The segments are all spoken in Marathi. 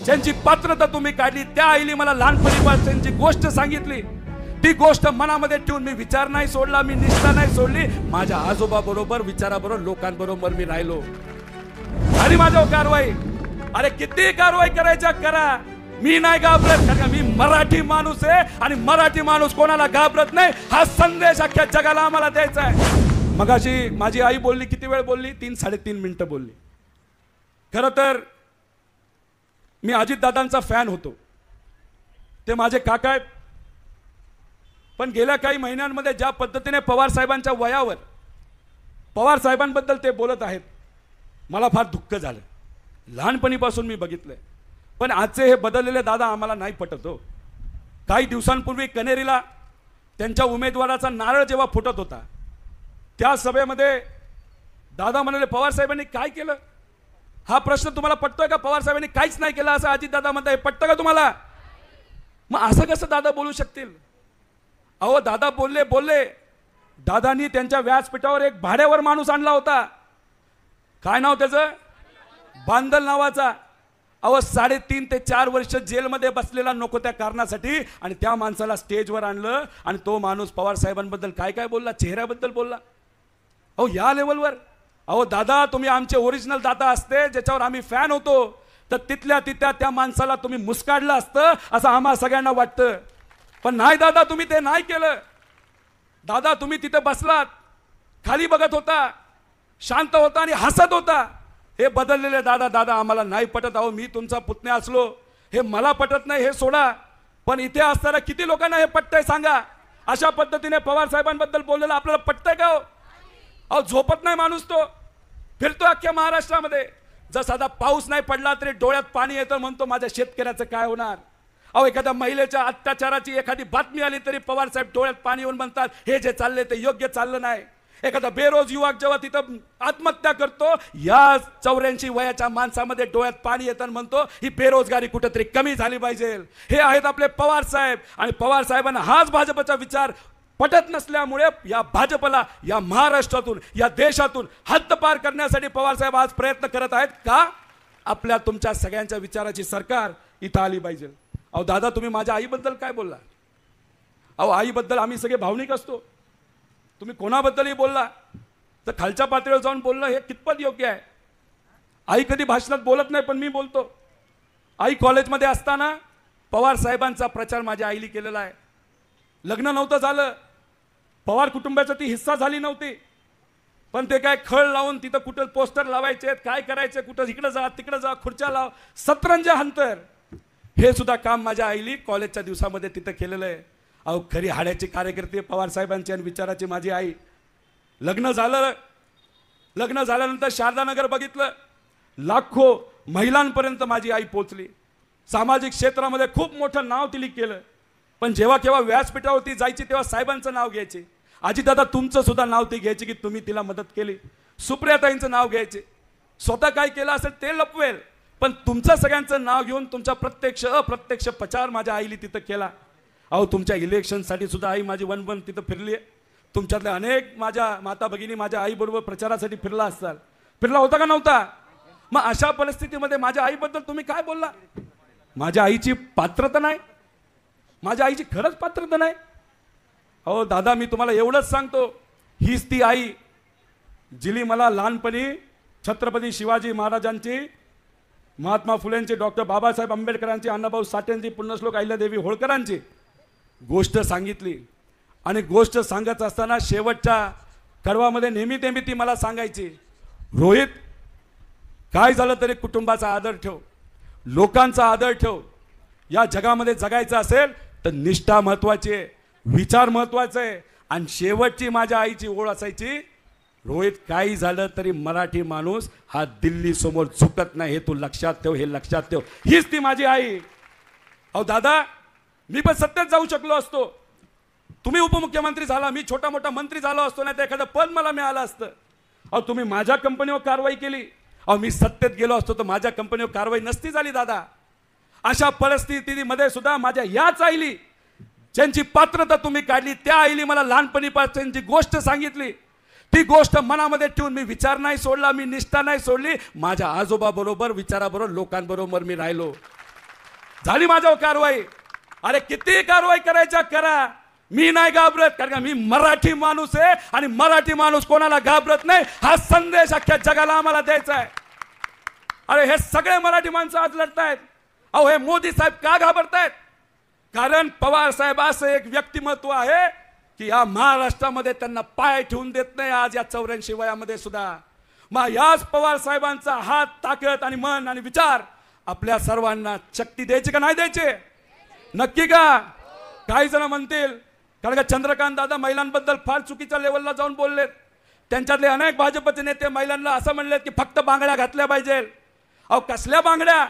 ज्यांची पात्रता तुम्ही काढली त्या आईली मला लहानपणीपासूनची गोष्ट सांगितली, ती गोष्ट मनामध्ये ठेवून मी विचार नाही सोडला, मी निष्ठा नाही सोडली, माझ्या आजोबा बरोबर विचाराबरोबर लोकांबरोबर मी राहिलो. आणि माझ्यावर कारवाई, अरे किती कारवाई करायच्या करा, मी नाही घाबरत, कारण मी मराठी माणूस आहे आणि मराठी माणूस कोणाला घाबरत नाही. हा संदेश अख्ख्या जगाला आम्हाला द्यायचा आहे. मगाशी माझी आई बोलली, किती वेळ बोलली? 3-3.5 मिनिटं बोलली. खरं तर मी अजितदादांचा फॅन होतो, ते माझे काका आहेत. पण गेल्या काही महिन्यांमध्ये ज्या पद्धतीने पवार साहेबांच्या वयावर पवार साहेबांबद्दल ते बोलत आहेत, मला फार दुःख झालं. लहानपणीपासून मी बघितलंय, पण आजचे हे बदललेले दादा आम्हाला नाही पटत हो. काही दिवसांपूर्वी कनेरीला त्यांच्या उमेदवाराचा नारळ जेव्हा फुटत होता, त्या सभेमध्ये दादा म्हणाले पवार साहेबांनी काय केलं? हा प्रश्न तुम्हाला पटतोय का? पवार साहेबांनी काहीच नाही केलं असं अजितदादा म्हणताय, पटतं का तुम्हाला? मग असं कसं दादा बोलू शकतील? अहो दादा बोलले, दादांनी त्यांच्या व्यासपीठावर एक भाड्यावर माणूस आणला होता. काय नाव त्याचं? बांदल नावाचा. अहो 3.5 ते 4 वर्ष जेलमध्ये बसलेला नको त्या कारणासाठी, आणि त्या माणसाला स्टेजवर आणलं आणि तो माणूस पवार साहेबांबद्दल काय काय बोलला, चेहऱ्याबद्दल बोलला. अहो या लेवलवर. अहो दादा, तुम्ही आमचे ओरिजिनल दादा असते ज्याच्यावर आम्ही फॅन होतो, तर तिथल्या त्या माणसाला तुम्ही मुस्काडलं असतं असं आम्हा सगळ्यांना वाटतं. पण नाही दादा, तुम्ही ते नाही केलं. दादा तुम्ही तिथे बसलात, खाली बघत होता, शांत होता आणि हसत होता. हे बदललेले दादा आम्हाला नाही पटत. अहो मी तुमचा पुतण्या असलो, हे मला पटत नाही हे सोडा, पण इथे असताना किती लोकांना हे पटतंय सांगा? अशा पद्धतीने पवार साहेबांबद्दल बोललेलं आपल्याला पटतंय का हो? अहो झोपत नाही माणूस, तो फिरतो अख्ख्या महाराष्ट्रामध्ये. जर साधा पाऊस नाही पडला तरी डोळ्यात पाणी येतं, म्हणतो माझ्या शेतकऱ्याचं काय होणार. अहो एखाद्या महिलेच्या अत्याचाराची एखादी बातमी आली तरी पवार साहेब डोळ्यात पाणी येऊन म्हणतात हे जे चालले ते योग्य चाललं नाही. एखादा बेरोज युवक जेव्हा तिथं आत्महत्या करतो, या 84 वयाच्या माणसामध्ये डोळ्यात पाणी येतं, म्हणतो ही बेरोजगारी कुठेतरी कमी झाली पाहिजे. हे आहेत आपले पवार साहेब. आणि पवार साहेबांना हाच भाजपचा विचार पटत नसल्यामुळे या भाजपला या महाराष्ट्रातून या देशातून हद्दपार करण्यासाठी पवार साहेब आज प्रयत्न करत आहेत का? आपल्या तुमच्या सगळ्यांच्या विचाराची सरकार इथं आली पाहिजे. अहो दादा तुम्ही माझ्या आईबद्दल काय बोलला? अहो आईबद्दल आम्ही सगळे भावनिक असतो, तुम्ही कोणाबद्दलही बोलला तर खालच्या पातळीवर जाऊन बोलणं हे कितपत योग्य आहे? आई कधी भाषणात बोलत नाही, पण मी बोलतो. आई कॉलेजमध्ये असताना पवार साहेबांचा प्रचार माझ्या आईली केलेला आहे. लग्न नव्हतं झालं, पवार कुटुंबाचा ती हिस्सा झाली नव्हती, पण ते काय खळ लावून तिथं कुठं पोस्टर लावायचे, काय करायचे, कुठं इकडं जा तिकडं जा, खुर्च्या लाव, सतरंज हंतर, हे सुद्धा काम माझ्या आईली कॉलेजच्या दिवसामध्ये तिथं केलेलं आहे. अहो खरी हाड्याची कार्यकर्ते पवार साहेबांची आणि विचाराची माझी आई. लग्न झाल्यानंतर शारदानगर बघितलं, लाखो महिलांपर्यंत माझी आई पोचली. सामाजिक क्षेत्रामध्ये खूप मोठं नाव तिने केलं. पण जेव्हा केव्हा व्यासपीठावरती जायची तेव्हा साहेबांचं नाव घ्यायचे. अजितदादा तुमचं सुद्धा नाव ती घ्यायची की तुम्ही तिला मदत केली. सुप्रियाताईंचं नाव घ्यायचे. स्वतः काय केलं असेल ते लपवेल, पण तुमचं सगळ्यांचं नाव घेऊन तुमचा प्रत्यक्ष अप्रत्यक्ष प्रचार माझ्या आईली तिथं केला. अहो तुमच्या इलेक्शनसाठी सुद्धा आई माझी वन तिथं फिरली आहे. तुमच्यातल्या अनेक माझ्या माता भगिनी माझ्या आईबरोबर प्रचारासाठी फिरला असतात. फिरला होता का नव्हता? मग अशा परिस्थितीमध्ये माझ्या आईबद्दल तुम्ही काय बोलला? माझ्या आईची पात्रता नाही, माझ्या आईची खरंच पात्रता नाही. अहो दादा मी तुम्हाला एवढंच सांगतो, हीच ती आई जिली मला लहानपणी छत्रपती शिवाजी महाराजांची, महात्मा फुलेंची, डॉक्टर बाबासाहेब आंबेडकरांची, अण्णाभाऊ साठेंची, पुण्यश्लोक अहिल्यादेवी होळकरांची गोष्ट सांगितली. आणि गोष्ट सांगत असताना शेवटच्या कडवामध्ये नेहमी ती मला सांगायची, रोहित काय झालं तरी कुटुंबाचा आदर ठेव, लोकांचा आदर ठेव. या जगामध्ये जगायचं असेल तर निष्ठा महत्वाची आहे, विचार महत्वाचे आहे. आणि शेवटची माझ्या आईची ओळ असायची, रोहित काही झालं तरी मराठी माणूस हा दिल्ली समोर झुकत नाही, हे तू लक्षात ठेव, हे लक्षात ठेव. हीच ती माझी आई. अहो दादा मी पण सत्तेत जाऊ शकलो असतो, तुम्ही उपमुख्यमंत्री झाला, मी छोटा मोठा मंत्री झालो असतो, नाही तर एखादं पद मला मिळालं असतं. अहो तुम्ही माझ्या कंपनीवर कारवाई केली, अहो मी सत्तेत गेलो असतो तर माझ्या कंपनीवर कारवाई नसती झाली दादा. अशा परिस्थितीमध्ये सुद्धा माझ्या याच आईली, ज्यांची पात्रता तुम्ही काढली, त्या आईली मला लहानपणीपासूनची गोष्ट सांगितली, ती गोष्ट मनामध्ये ठेवून मी विचार नाही सोडला, मी निष्ठा नाही सोडली, माझ्या आजोबा बरोबर विचाराबरोबर लोकांबरोबर मी राहिलो. झाली माझ्यावर कारवाई. अरे किती कारवाई करायच्या करा, मी नाही घाबरत, कारण का मी मराठी माणूस आहे आणि मराठी माणूस कोणाला घाबरत नाही, हा संदेश अख्ख्या जगाला आम्हाला द्यायचा आहे. अरे हे सगळे मराठी माणसं आज लढतायत. अहो हे मोदी साहेब का घाबरतायत? कारण पवार साहेब असं एक व्यक्तिमत्व आहे की या महाराष्ट्रामध्ये त्यांना पाय ठेवून देत नाही. आज या 84 वयामध्ये सुद्धा मग याच पवार साहेबांचा हात, ताकद आणि मन आणि विचार आपल्या सर्वांना शक्ती द्यायची का नाही द्यायची? नक्की का? काही जण म्हणतील कारण का चंद्रकांत दादा महिलांबद्दल फार चुकीच्या लेवलला जाऊन बोललेत. त्यांच्यातले अनेक भाजपचे नेते महिलांना असं म्हणलेत की फक्त बांगड्या घातल्या पाहिजे. अहो कसल्या बांगड्या?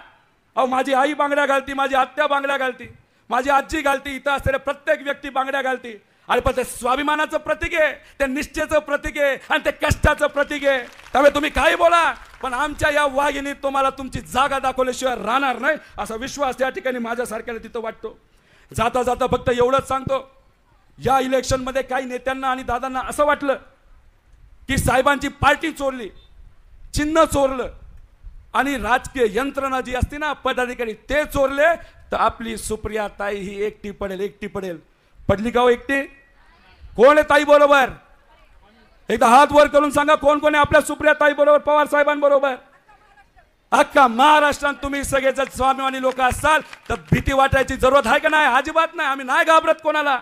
अहो माझी आई बांगड्या घालती, माझी आत्या बांगड्या घालती, माझी आजी घालती, इथं असलेले प्रत्येक व्यक्ती बांगड्या घालती. अरे पण ते स्वाभिमानाचं प्रतीक आहे, ते निष्ठेचं प्रतीक आहे आणि ते कष्टाचं प्रतीक आहे. त्यामुळे तुम्ही काही बोला पण आमच्या या वाघिणीत तुम्हाला तुमची जागा दाखवल्याशिवाय राहणार नाही असा विश्वास त्या ठिकाणी माझ्यासारख्याला तिथं वाटतो. जाता जाता फक्त एवढंच सांगतो, या इलेक्शनमध्ये काही नेत्यांना आणि दादांना असं वाटलं की साहेबांची पार्टी चोरली, चिन्ह चोरलं आणि राजकीय यंत्रणा जी असते ना पदाधिकारी ते चोरले, तर आपली सुप्रिया ताई ही एकटी पडेल. एकटी पडेल. पडली का हो एकटी? कोण आहे ताई बरोबर? एकदा हात वर करून सांगा कोण कोण आहे आपल्या सुप्रिया ताई बरोबर, पवार साहेबांबरोबर? अख्खा महाराष्ट्रात तुम्ही सगळे जर स्वाभिमानी लोक असाल तर भीती वाटायची जरूरत आहे का नाही? अजिबात नाही. आम्ही नाही घाबरत कोणाला,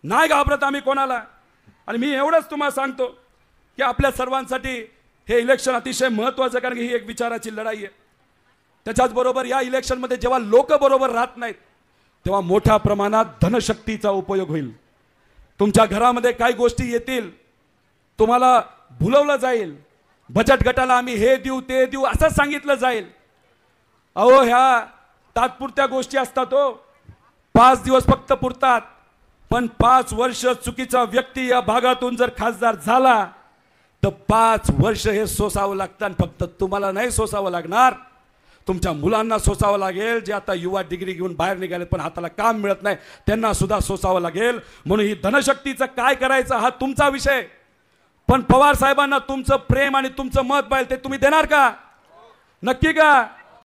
नाही घाबरत आम्ही कोणाला. आणि मी एवढंच तुम्हाला सांगतो की आपल्या सर्वांसाठी हे इलेक्शन अतिशय महत्त्वाचं, कारण की ही एक विचाराची लढाई आहे. त्याच्याच बरोबर या इलेक्शनमध्ये जेव्हा लोक बरोबर राहत नाहीत तेव्हा मोठ्या प्रमाणात धनशक्तीचा उपयोग होईल. तुमच्या घरामध्ये काही गोष्टी येतील, तुम्हाला भुलवलं जाईल, बचत गटाला आम्ही हे देऊ ते देऊ असं सांगितलं जाईल. अहो ह्या तात्पुरत्या गोष्टी असतात. हो 5 दिवस फक्त पुरतात, पण 5 वर्ष चुकीचा व्यक्ती या भागातून जर खासदार झाला तर 5 वर्ष हे सोसावं लागतं. फक्त तुम्हाला नाही सोसावं लागणार, तुमच्या मुलांना सोसावं लागेल, जे आता युवा डिग्री घेऊन बाहेर निघाले पण हाताला काम मिळत नाही त्यांना सुद्धा सोसावं लागेल. म्हणून ही धनशक्तीचं काय करायचं हा तुमचा विषय, पण पवार साहेबांना तुमचं प्रेम आणि तुमचं मत पाहिजे ते तुम्ही देणार का? नक्की का?